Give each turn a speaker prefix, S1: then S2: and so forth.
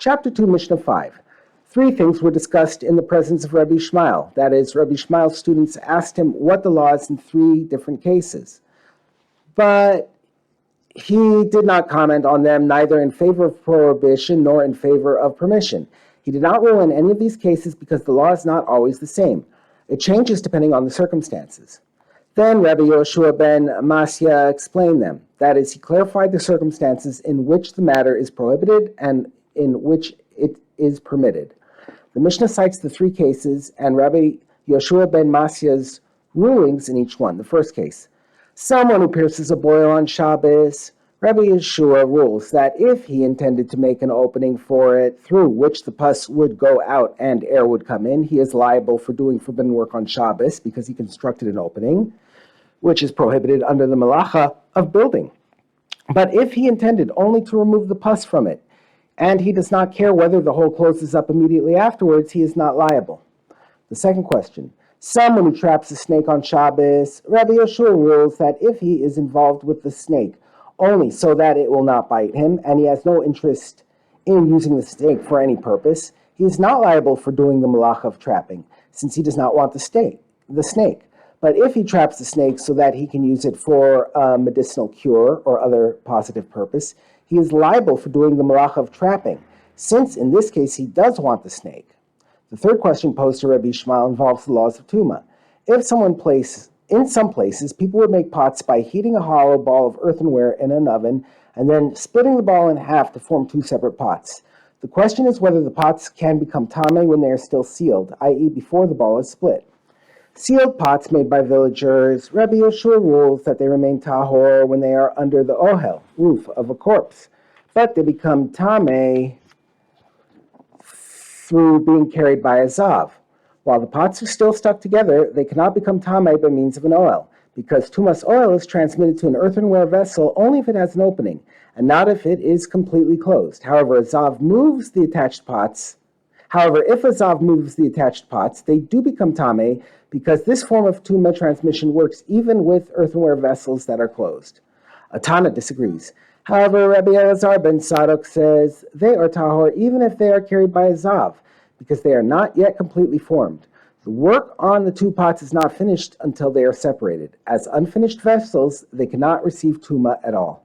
S1: Chapter 2, Mishnah 5. 3 things were discussed in the presence of Rabbi Ishmael. That is, Rabbi Ishmael's students asked him what the law is in 3 different cases. But he did not comment on them, neither in favor of prohibition nor in favor of permission. He did not rule in any of these cases because the law is not always the same. It changes depending on the circumstances. Then Rabbi Yoshua ben Masya explained them. That is, he clarified the circumstances in which the matter is prohibited and in which it is permitted. The Mishnah cites the 3 cases and Rabbi Yoshua ben Masya's rulings in each one. The first case, someone who pierces a boil on Shabbos, Rabbi Yeshua rules that if he intended to make an opening for it through which the pus would go out and air would come in, he is liable for doing forbidden work on Shabbos because he constructed an opening, which is prohibited under the melacha of building. But if he intended only to remove the pus from it, and he does not care whether the hole closes up immediately afterwards, he is not liable. The second question, someone who traps a snake on Shabbos, Rabbi Yeshua rules that if he is involved with the snake only so that it will not bite him, and he has no interest in using the snake for any purpose, he is not liable for doing the malach of trapping, since he does not want the snake. But if he traps the snake so that he can use it for a medicinal cure or other positive purpose, he is liable for doing the malach of trapping, since in this case he does want the snake. The third question posed to Rabbi Ishmael involves the laws of Tumah. In some places, people would make pots by heating a hollow ball of earthenware in an oven and then splitting the ball in half to form 2 separate pots. The question is whether the pots can become tameh when they are still sealed, i.e. before the ball is split. Sealed pots made by villagers, Rabbi Yoshua rules that they remain tahor when they are under the ohel, roof of a corpse, but they become tameh through being carried by a zav. While the pots are still stuck together, they cannot become tameh by means of an oil, because tumas oil is transmitted to an earthenware vessel only if it has an opening, and not if it is completely closed. However, if a zav moves the attached pots, they do become tameh, because this form of tumah transmission works even with earthenware vessels that are closed. Atana disagrees. However, Rabbi Elazar ben Sadok says they are tahor even if they are carried by a zav, because they are not yet completely formed. The work on the 2 pots is not finished until they are separated. As unfinished vessels, they cannot receive tumah at all.